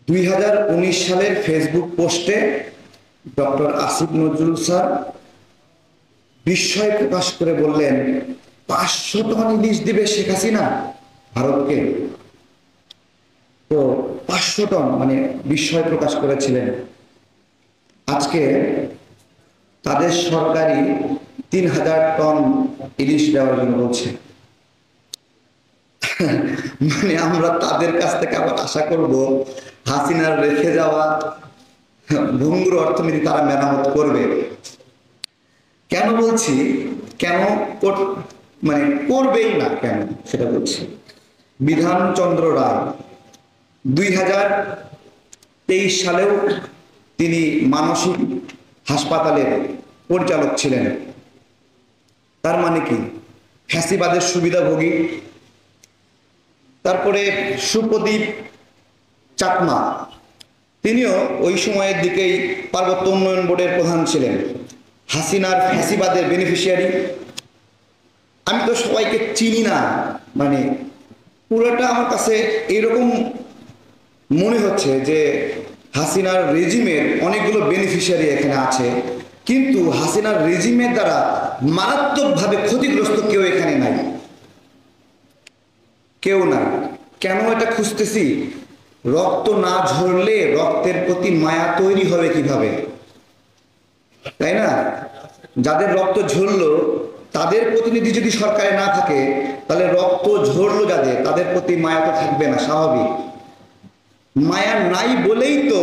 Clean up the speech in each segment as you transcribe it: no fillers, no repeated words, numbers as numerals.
2019 সালের ফেসবুক পোস্টে doctor Asif Nazrul sir বিস্ময় প্রকাশ করে বললেন 500 টন ইলিশ দিবে শেখ হাসিনা ভারতকে। তো 500 টন মানে বিস্ময় প্রকাশ করেছিলেন। আজকে তাদের সরকারি 3000 টন ইলিশ দেওয়ার জন্য বলছে। মানে আমরা তাদের কাছ থেকে আবার আশা করব হাসিনার রেখে যাওয়া ভঙ্গুর অর্থনীতি তারা মেরামত করবে। কেন বলছি, কেন মানে করবেই না কেন সেটা বলছি। বিধানচন্দ্র রায় 2023 সালেও তিনি মানসিক হাসপাতালের পরিচালক ছিলেন। তার মানে কি, ফ্যাসিবাদের সুবিধাভোগী। তারপরে সুপ্রদীপ চাকমা, তিনিও ওই সময়ের দিকেই পার্বত্য উন্নয়ন বোর্ডের প্রধান ছিলেন, হাসিনার ফ্যাসিবাদের বেনিফিশিয়ারি। আমি তো সবাইকে চিনি না, মানে পুরোটা আমার কাছে এরকম মনে হচ্ছে যে হাসিনার রেজিমের অনেকগুলো বেনিফিশিয়ারি এখানে আছে, কিন্তু হাসিনার রেজিমের দ্বারা মারাত্মকভাবে ক্ষতিগ্রস্ত কেউ এখানে নাই, কেউ নাই। কেন এটা খুঁজতেছি? রক্ত না ঝরলে রক্তের প্রতি মায়া তৈরি হবে কিভাবে, তাই না? যাদের রক্ত ঝরলো তাদের প্রতিনিধি যদি সরকারে না থাকে, তাহলে রক্ত ঝরলো যাদের, তাদের প্রতি মায়া তো থাকবে না, স্বাভাবিক। মায়া নাই বলেই তো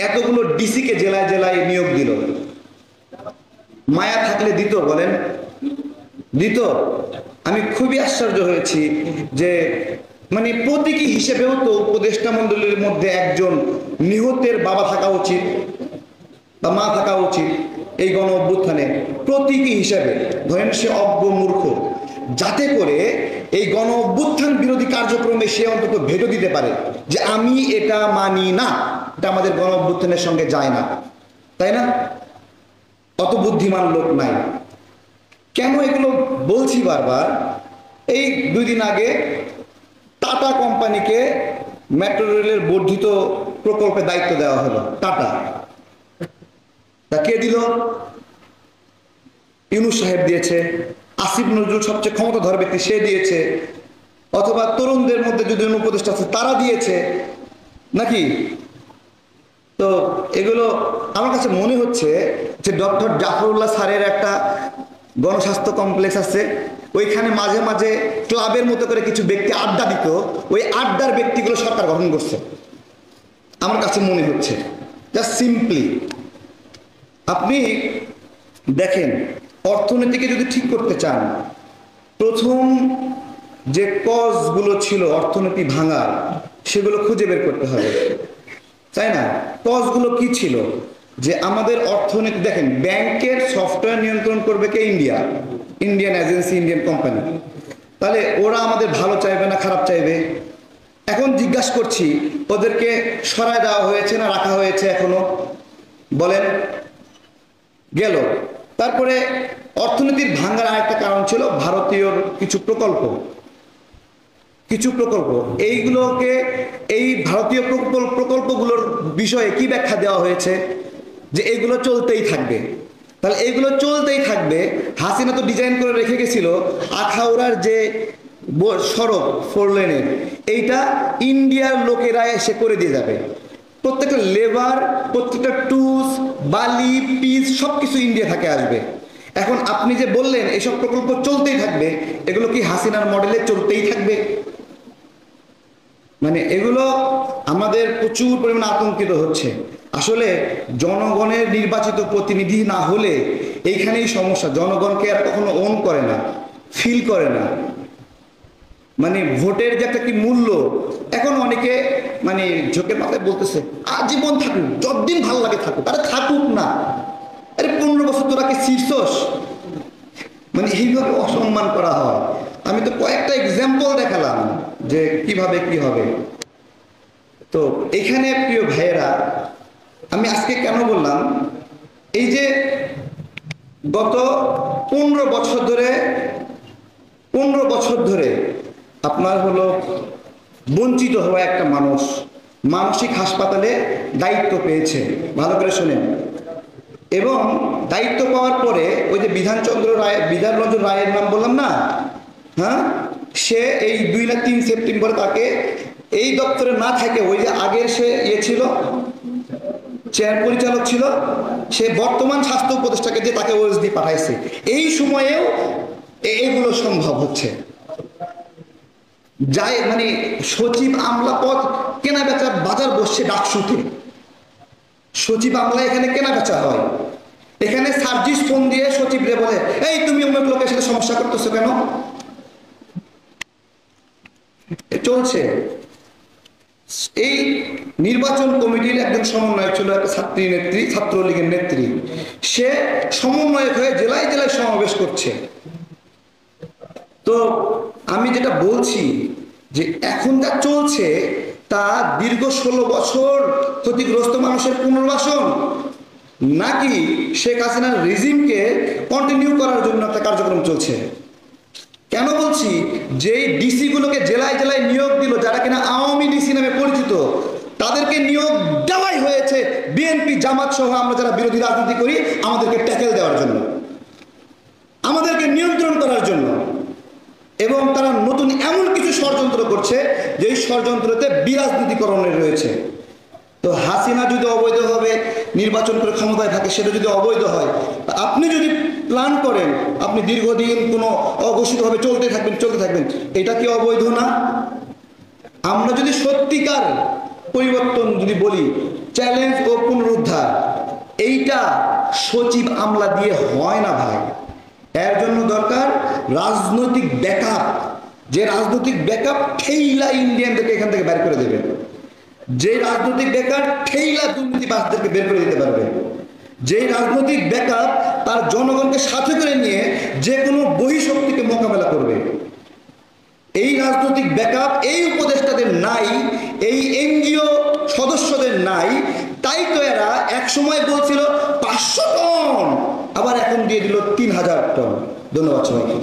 এতগুলো ডিসিকে জেলায় জেলায় নিয়োগ দিল। মায়া থাকলে দিত, বলেন দিত? আমি খুবই আশ্চর্য হয়েছি যে মানে প্রতীকী হিসেবেও তো উপদেষ্টা মণ্ডলীর মধ্যে একজন নিহতের বাবা থাকা উচিত বা মা থাকা উচিত। এই গণ অভ্যুত্থানে প্রতীকী হিসেবে ধরেন সে অজ্ঞ মূর্খ, যাতে করে এই গণ অভ্যুত্থান বিরোধী কার্যক্রমে সে অন্তত ভেটো দিতে পারে যে আমি এটা মানি না, এটা আমাদের গণ অভ্যুত্থানের সঙ্গে যায় না, তাই না? অত বুদ্ধিমান লোক নাই। কেন এগুলো বলছি বারবার? এই 2 দিন আগে টাটা কোম্পানিকে মেট্রো রেলের বর্ধিত প্রকল্পে দায়িত্ব দেওয়া হলো। টাটা, তা কে দিল? ইউনূস সাহেব দিয়েছে, আসিফ নজরুল সবচেয়ে ক্ষমতাধর ব্যক্তি, সে দিয়েছে, অথবা তরুণদের মধ্যে যদি উপদেষ্টা আছে তারা দিয়েছে নাকি? তো এগুলো আমার কাছে মনে হচ্ছে যে ডক্টর জাফরুল্লাহ স্যারের একটা গণস্বাস্থ্য কমপ্লেক্স আছে, ওইখানে মাঝে মাঝে ক্লাবের মতো করে কিছু ব্যক্তি আড্ডা দিত, ওই আড্ডার ব্যক্তিগুলো সরকার গঠন করছে আমার কাছে মনে হচ্ছে। জাস্ট সিম্পলি আপনি দেখেন, অর্থনীতিকে যদি ঠিক করতে চান, প্রথম যে কজগুলো ছিল অর্থনীতি ভাঙার, সেগুলো খুঁজে বের করতে হবে, তাই না? কজগুলো কি ছিল? যে আমাদের অর্থনীতি, দেখেন ব্যাংকের সফটওয়্যার নিয়ন্ত্রণ করবে কে? Indian agency, Indian company. তাহলে ওরা আমাদের ভালো চাইবে না খারাপ চাইবে? এখন জিজ্ঞাসা করছি, ওদেরকে সরায় দেওয়া হয়েছে না রাখা হয়েছে এখনো? বলেন। গেল। তারপরে অর্থনীতির ভাঙার আরেকটা কারণ ছিল ভারতীয় কিছু প্রকল্প। এইগুলোকে, এই ভারতীয় প্রকল্পগুলোর বিষয়ে কি ব্যাখ্যা দেওয়া হয়েছে? যে এইগুলো চলতেই থাকবে। তাহলে এইগুলো চলতেই থাকবে। হাসিনা তো ডিজাইন করে রেখে গেছিল আখাউড়ার যে সড়ক 4 লেনের, এইটা ইন্ডিয়ার লোকেরা এসে করে দিয়ে যাবে। প্রত্যেকটা লেবার, প্রত্যেকটা টুলস, বালি, পিস সবকিছু ইন্ডিয়া থেকে আসবে। এখন আপনি যে বললেন এসব প্রকল্প চলতেই থাকবে, এগুলো কি হাসিনার মডেলে চলতেই থাকবে? মানে এগুলো আমাদের প্রচুর পরিমাণে আতঙ্কিত হচ্ছে। আসলে জনগণের নির্বাচিত প্রতিনিধি না হলে এইখানেই সমস্যা। জনগণকে আর কখনো ওন করে না, ফিল করে না। মানে ভোটের যে একটা কি মূল্য, এখন অনেকে মানে ঝোঁকের মাথায় বলতেছে আজীবন থাকুক, যতদিন ভালো লাগে থাকুক। আরে থাকুক না, আরে 15 বছর তোরা কি শীর্ষস? মানে এইভাবে অসম্মান করা হয়। আমি তো কয়েকটা এক্সাম্পল দেখালাম যে কিভাবে কি হবে। তো এখানে প্রিয় ভাইয়েরা, আমি আজকে কেন বললাম, এই যে গত 15 বছর ধরে আপনার হলো বঞ্চিত হওয়া একটা মানুষ, মানসিক হাসপাতালে দায়িত্ব পেয়েছে, ভালো করে শোনেন। এবং দায়িত্ব পাওয়ার পরে ওই যে বিধানরঞ্জন রায়ের নাম বললাম না, হ্যাঁ, সে এই 2 না 3 সেপ্টেম্বর তাকে এই দপ্তরে না থাকে, ওই যে আগের সে ছিল চেয়ার পরিচালক ছিল, সে বর্তমান স্বাস্থ্য উপদেষ্টাকে দিয়ে তাকে ওএসডি পাঠাইছে। এই সময়েও এগুলো সম্ভব হচ্ছে। যাই মানে সচিব আমলা পদ কেনা বেচার বাজার বসছে ডাকসুতে, সচিব আমলা এখানে কেনা বেচা হয়। এখানে সার্জিস ফোন দিয়ে সচিব রে বলে, এই তুমি অমুক লোকের সাথে সমস্যা করতেছো কেন, চলছে। এই নির্বাচন কমিটির একজন সমন্বয়ক ছিল, একটা ছাত্রলীগের নেত্রী, সে সমন্বয়ক হয়ে জেলায় জেলায় সমাবেশ করছে। তো আমি যেটা বলছি যে এখন যা চলছে তা দীর্ঘ 16 বছর ক্ষতিগ্রস্ত মানুষের পুনর্বাসন, নাকি শেখ হাসিনার রেজিমকে কন্টিনিউ করার জন্য একটা কার্যক্রম চলছে। কেন বলছি, যেই ডিসি গুলোকে জেলায় জেলায় নিয়োগ দিল, যারা কিনা আওয়ামী ডিসি নামে পরিচিত, তাদেরকে নিয়োগ দেওয়াই হয়েছে বিএনপি জামাত সহ আমরা যারা বিরোধী রাজনীতি করি আমাদেরকে ট্যাকেল দেওয়ার জন্য, আমাদেরকে নিয়ন্ত্রণ করার জন্য। এবং তারা নতুন এমন কিছু ষড়যন্ত্র করছে যেই ষড়যন্ত্রতে বিরাজনীতিকরণের রয়েছে। তো হাসিনা যদি অবৈধভাবে নির্বাচন করে ক্ষমতায় থাকে, সেটা যদি অবৈধ হয়, আপনি যদি প্ল্যান করেন আপনি দীর্ঘদিন কোনো অঘোষিতভাবে চলতে থাকবেন, এটা কি অবৈধ না? আমরা যদি সত্যিকার পরিবর্তন যদি বলি, চ্যালেঞ্জ ও পুনরুদ্ধার, এইটা সচিব আমলা দিয়ে হয় না ভাই। এর জন্য দরকার রাজনৈতিক ব্যাকআপ, যে রাজনৈতিক ব্যাকআপ ঠেইলা ইন্ডিয়ানদেরকে এখান থেকে বের করে দেবে, যে রাজনৈতিক ব্যাকআপ ঠেইলা দুর্নীতিবাজদেরকে বের করে দিতে পারবে, যে রাজনৈতিক ব্যাকআপ তার জনগণকে সাথে করে নিয়ে যে কোনো বহিঃশক্তিকে মোকাবেলা করবে। এই রাজনৈতিক ব্যাকআপ এই উপদেষ্টাদের নাই, এই এনজিও সদস্যদের নাই। তাই তো এরা এক সময় বলছিল 500 টন, আবার এখন দিয়ে দিল 3000 টন। ধন্যবাদ সবাইকে।